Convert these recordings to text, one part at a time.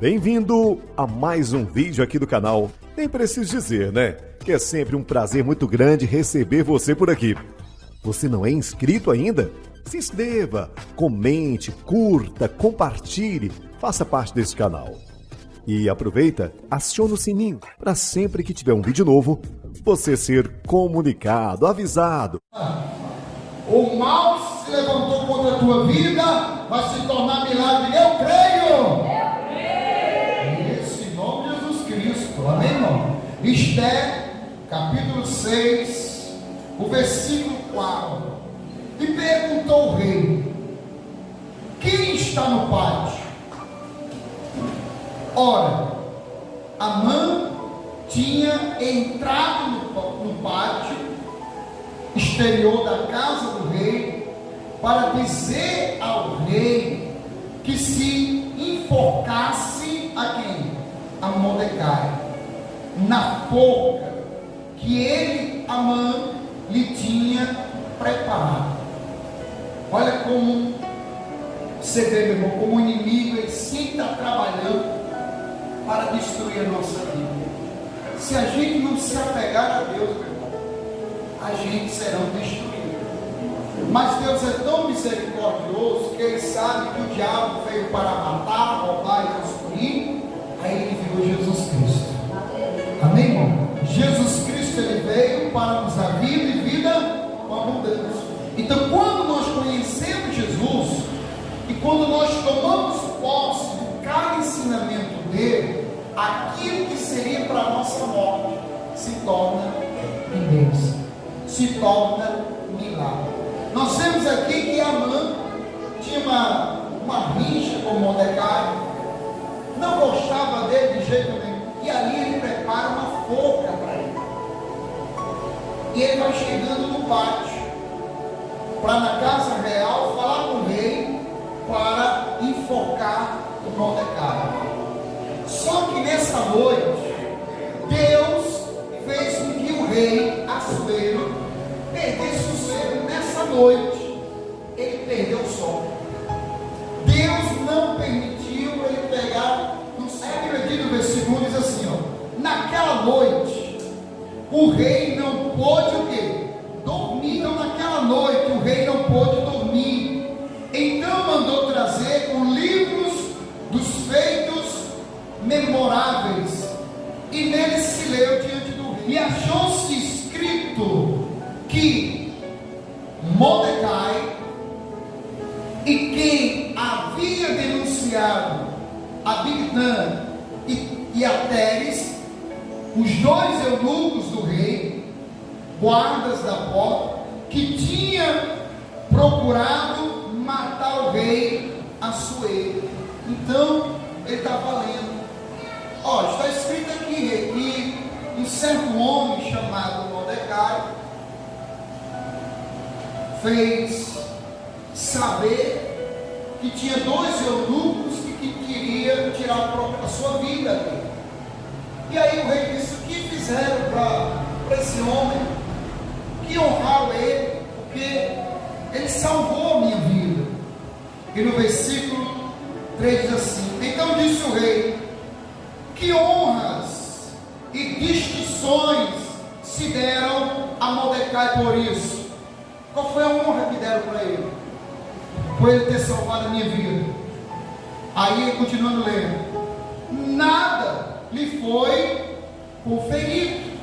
Bem-vindo a mais um vídeo aqui do canal. Nem preciso dizer, né? Que é sempre um prazer muito grande receber você por aqui. Você não é inscrito ainda? Se inscreva, comente, curta, compartilhe, faça parte desse canal. E aproveita, aciona o sininho para sempre que tiver um vídeo novo, você ser comunicado, avisado. O mal se levantou contra a tua vida, vai se tornar milagre. Eu creio. Isso, em nome de Jesus Cristo. Amém, irmão? Esté, capítulo 6, o versículo 4. E perguntou o rei: quem está no pátio? Ora, Amã tinha entrado no pátio exterior da casa do rei para dizer ao rei que se enforcasse a quem? A Mordecai, na forca que ele, Amã, lhe tinha preparado. Olha como você vê, meu irmão, como o inimigo ele sempre está trabalhando para destruir a nossa vida. Se a gente não se apegar a Deus, meu irmão, a gente será destruído. Mas Deus é tão misericordioso que Ele sabe que o diabo veio para matar, roubar e destruir. Aí Ele enviou Jesus Cristo. Amém, irmão? Jesus Cristo Ele veio para nos dar vida e vida com abundância. Então, quando nós conhecemos Jesus e quando nós tomamos posse de cada ensinamento dele, aquilo que seria para a nossa morte se torna bênção, se torna milagre. Nós vemos aqui que Amã tinha uma rixa com Mordecai, não gostava dele de jeito nenhum, e ali ele prepara uma forca para ele. E ele vai chegando no pátio, para na casa real falar com o rei, para enforcar o Mordecai. Só que nessa noite, Deus fez com que o rei Assuero perdesse o sono. Nessa noite, ele perdeu o sono. Deus não permitiu ele pegar. A Bíblia diz no versículo, diz assim, ó: naquela noite, o rei não pôde o quê? Dormir. Então naquela noite, o rei não pôde dormir. Então mandou trazer os livros dos feitos memoráveis, e nele se leu diante do rei, e achou-se escrito que Mordecai e quem havia denunciado a Bigtã e a Teres, os dois eunucos do rei, guardas da porta, que tinha procurado matar o rei Assuero. Então ele está valendo. Ó, está escrito aqui que um certo homem chamado Mordecai fez saber que tinha dois eunucos que queria tirar a sua vida dele. E aí o rei disse: o que fizeram para esse homem? Que honraram ele, porque ele salvou a minha vida. E no versículo 3 diz assim: então disse o rei: que honras e distinções se deram a Mordecai por isso? Qual foi a honra que deram para ele? Por ele ter salvado a minha vida. Aí, continuando lendo: nada lhe foi conferido.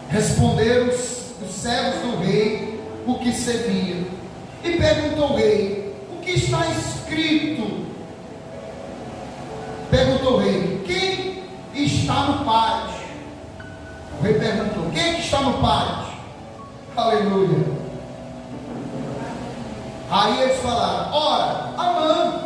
Responderam os servos do rei o que servia. E perguntou o rei: o que está escrito? Perguntou o rei: quem está no pátio? O rei perguntou: quem é que está no pátio? Aleluia. Aí eles falaram: ora, Amã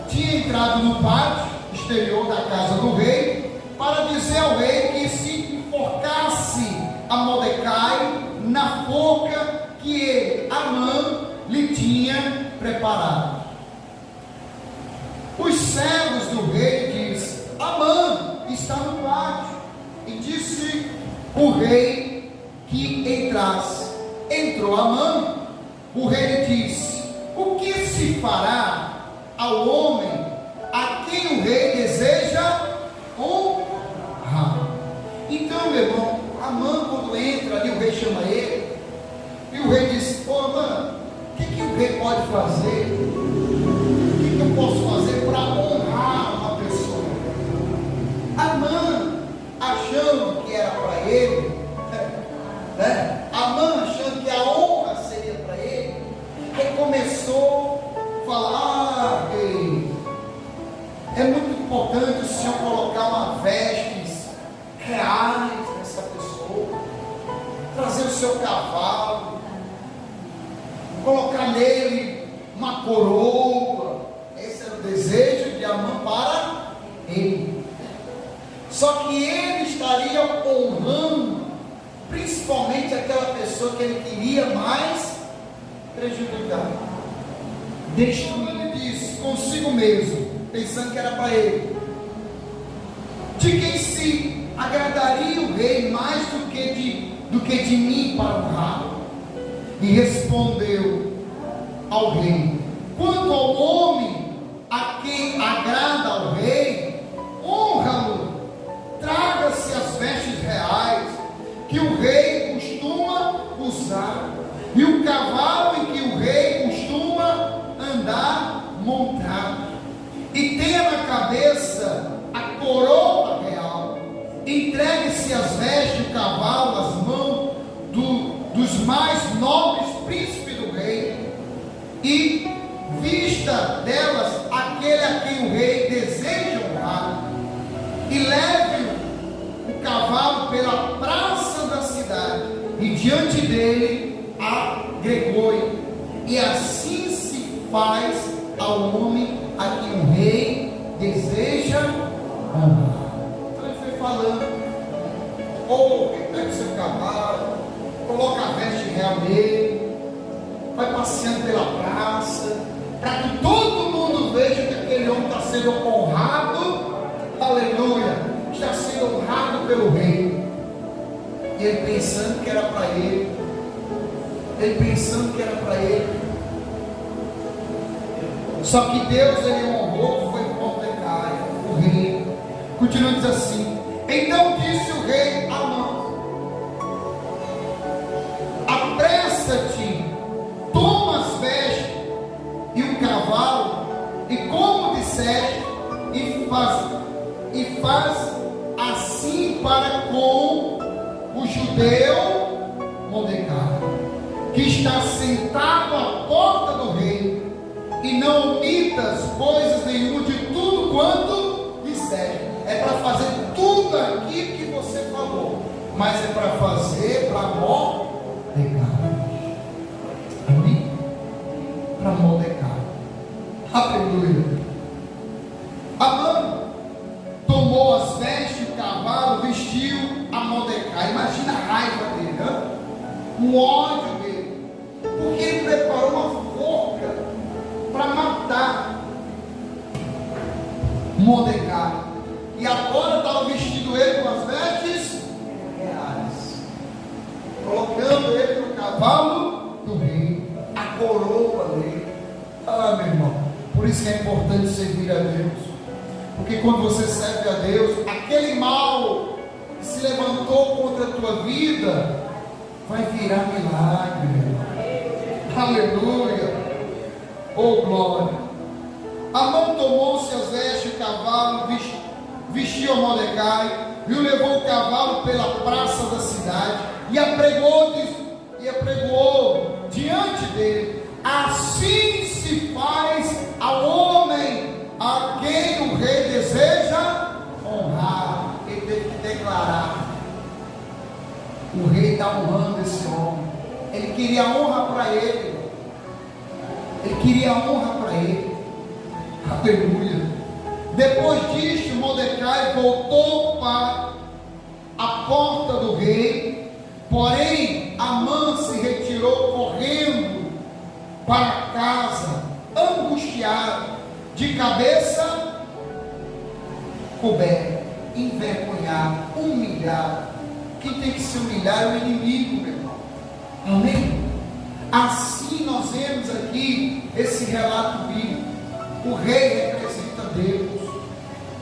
tinha entrado no pátio exterior da casa do rei para dizer ao rei que se enforcasse a Mordecai na forca que ele, Amã, lhe tinha preparado. Os servos do rei dizem: Amã está no pátio. E disse o rei que entrasse. Entrou Amã. O rei lhe disse: o que se fará ao homem a quem o rei deseja quando entra ali, o rei chama ele, e o rei diz: ô Amã, o que o rei pode fazer? O que eu posso fazer para honrar uma pessoa? Amã, achando que era para ele, né? Amã, achando que a honra seria para ele, ele começou a falar: rei, é muito importante o senhor colocar uma vestes reais nessa pessoa, trazer o seu cavalo, colocar nele uma coroa. Esse era o desejo de Amã para ele. Só que ele estaria honrando principalmente aquela pessoa que ele queria mais prejudicar, destruir. Ele disse consigo mesmo, pensando que era para ele: de quem se agradaria o rei mais do que de mim para honrá-lo? E respondeu ao rei: quanto ao homem a quem agrada ao rei, honra-lo, traga-se as vestes reais que o rei costuma usar, e o cavalo em que o rei costuma andar montado, e tenha na cabeça a coroa real. Entregue-se as vestes do cavalo às mãos dos mais nobres príncipes do rei, e vista delas aquele a quem o rei deseja honrar, e leve o cavalo pela praça da cidade, e diante dele agregou-lhe. E assim se faz ao homem a quem o rei deseja honrar. Então ele foi falando: pega o seu cavalo, coloca a veste real nele, vai passeando pela praça, para que todo mundo veja que aquele homem está sendo honrado, aleluia, está sendo honrado pelo rei. E ele pensando que era para ele, só que Deus, ele honrou, foi Mordecai, o rei. Continua diz assim: então disse o rei a Amã: apressa-te, toma as vestes e o cavalo, e como disseste, e faz assim para com o judeu Mordecai, que está sentado à porta do rei, e não omitas coisas nenhuma de tudo quanto disseste. É para fazer tudo aquilo que você falou, mas é para fazer para Mordecai. Amém? Para Mordecai. Aleluia. Amã tomou as vestes, o cavalo, vestiu a Mordecai. Imagina a raiva dele, né? O ódio dele, porque ele preparou uma forca para matar Mordecai, e agora estava vestindo ele com as vestes reais, colocando ele no cavalo do rei, a coroa dele. Ah, meu irmão, por isso que é importante servir a Deus, porque quando você serve a Deus, aquele mal que se levantou contra a tua vida vai virar milagre, meu irmão. Aleluia. Oh glória. Amã tomou-se as vestes, o cavalo, vestiu a Mordecai, e o levou o cavalo pela praça da cidade, e apregou diante dele. Assim se faz ao homem a quem o rei deseja honrar. Ele teve que declarar: o rei está honrando esse homem. Ele queria honra para ele. Aleluia. Depois disto, Mordecai voltou para a porta do rei, porém Amã se retirou correndo para casa, angustiado, de cabeça coberta, envergonhado, humilhado. Quem tem que se humilhar é o inimigo, meu irmão. Amém? Assim nós vemos aqui esse relato bíblico. O rei representa Deus,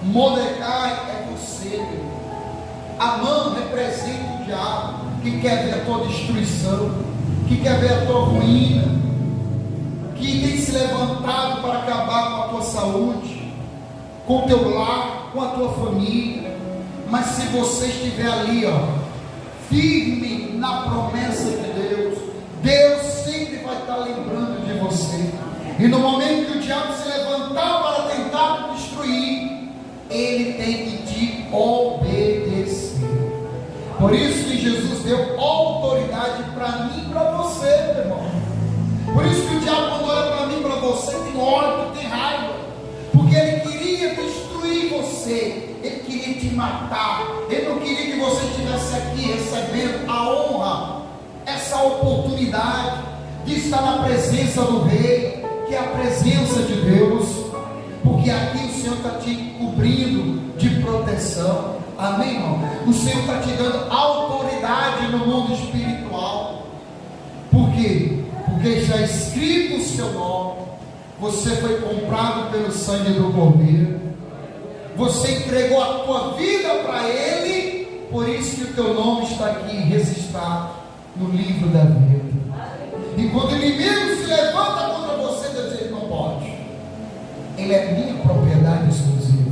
Mordecai é você, meu irmão. Amã representa o diabo. que quer ver a tua destruição, que quer ver a tua ruína, que tem se levantado para acabar com a tua saúde, com o teu lar, com a tua família. Mas se você estiver ali, firme na promessa de Deus, Deus sempre vai estar lembrando de você. E no momento que o diabo se levantar para tentar te destruir, ele tem que te obedecer. Por isso que Jesus deu autoridade para mim e para você, meu irmão. Por isso que o diabo, quando olha para mim e para você, tem ódio, tem raiva, porque ele queria destruir você, ele queria te matar, ele não queria que você estivesse aqui recebendo a honra, essa oportunidade de estar na presença do Rei, que é a presença de Deus, porque aqui o Senhor está te cobrindo de proteção. Amém, irmão? O Senhor está te dando autoridade no mundo espiritual. Por quê? Porque está escrito o seu nome. Você foi comprado pelo sangue do Cordeiro. Você entregou a tua vida para Ele. Por isso que o teu nome está aqui registrado no livro da vida. E quando o inimigo se levanta contra você, Deus diz: não pode. Ele é minha propriedade exclusiva.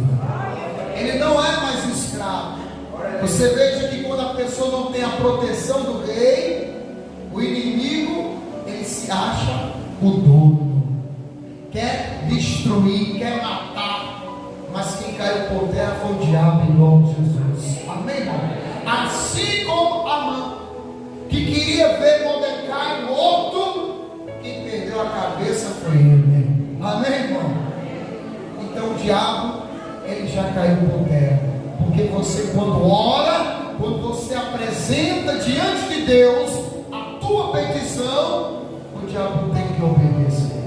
Ele não é mais escravo. Você veja que quando a pessoa não tem a proteção do rei, o inimigo, ele se acha o dono, quer destruir, quer matar. Mas quem caiu por terra foi o diabo, em nome de Jesus. Amém, irmão? Assim como Amã, que queria ver Mordecai morto, quem perdeu a cabeça foi ele. Amém, irmão? Então o diabo, ele já caiu por terra. Porque você, quando ora, quando você apresenta diante de Deus a tua petição, o diabo tem que obedecer.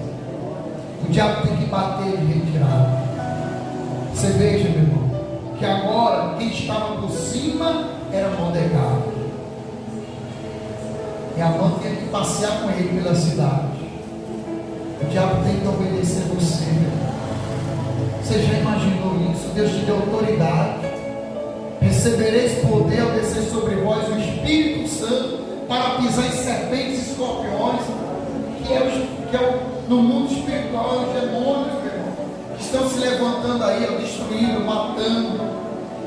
O diabo tem que bater e retirar. Você veja, meu irmão, que agora quem estava por cima era Mordecai. E Amã tinha que passear com ele pela cidade. O diabo tem que obedecer você, meu irmão. Você já imaginou isso? Deus te deu autoridade. Recebereis poder ao descer sobre vós o Espírito Santo para pisar em serpentes e escorpiões, no mundo espiritual, os demônios, meu irmão, que estão se levantando aí, destruindo, matando,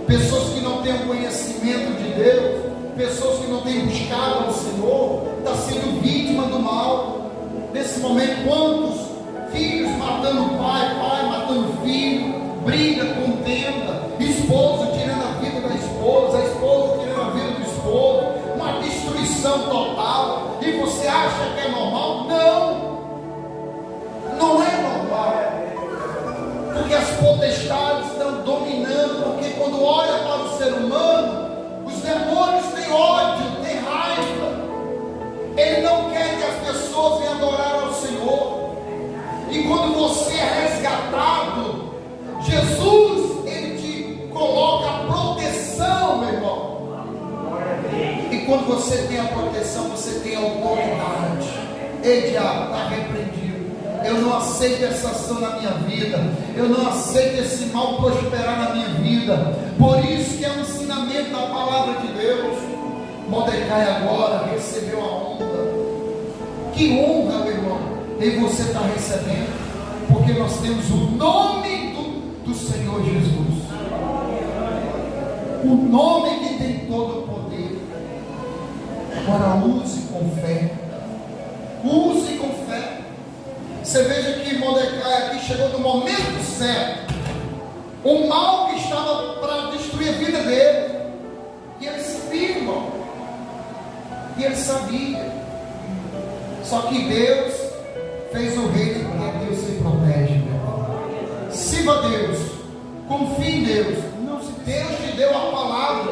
pessoas que não têm o conhecimento de Deus, pessoas que não têm buscado ao Senhor, está sendo vítima do mal. Nesse momento, quantos filhos matando pai, pai matando filho, briga, contenda, esposo tirando a vida da esposa, a esposa tirando a vida do esposo, uma destruição total. E você acha que é normal? Não, não é normal, porque as potestades estão dominando. Porque quando olha para o ser humano, os demônios têm ódio, têm raiva. Ele não quer que as pessoas venham adorar ao Senhor. E quando você é resgatado, Jesus, ele te coloca a proteção, meu irmão. E quando você tem a proteção, você tem a autoridade. Ei, diabo, está repreendido. Eu não aceito essa ação na minha vida. Eu não aceito esse mal prosperar na minha vida. Por isso que é um ensinamento da palavra de Deus. Mordecai agora recebeu a honra. Que honra, meu irmão, e você está recebendo, porque nós temos o nome do Senhor Jesus, o nome que tem todo o poder. Agora use com fé, use com fé. Você veja que Mordecai aqui chegou no momento certo. O mal que estava para destruir a vida dele, e ele sabia, irmão, e ele sabia. Só que Deus fez o rei, porque Deus se protege, meu irmão. Sirva a Deus, confie em Deus. Não, se Deus te deu a palavra,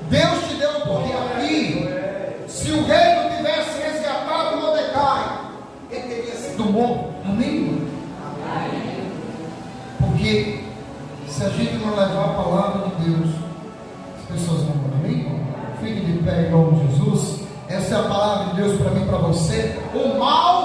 Deus te deu o poder aqui. Se o rei não tivesse resgatado Mordecai, ele teria sido morto. Amém, irmão? Porque se a gente não levar a palavra de Deus, as pessoas não vão. Amém, irmão? Fique de pé em nome de Jesus. Essa é a palavra de Deus para mim e para você. O mal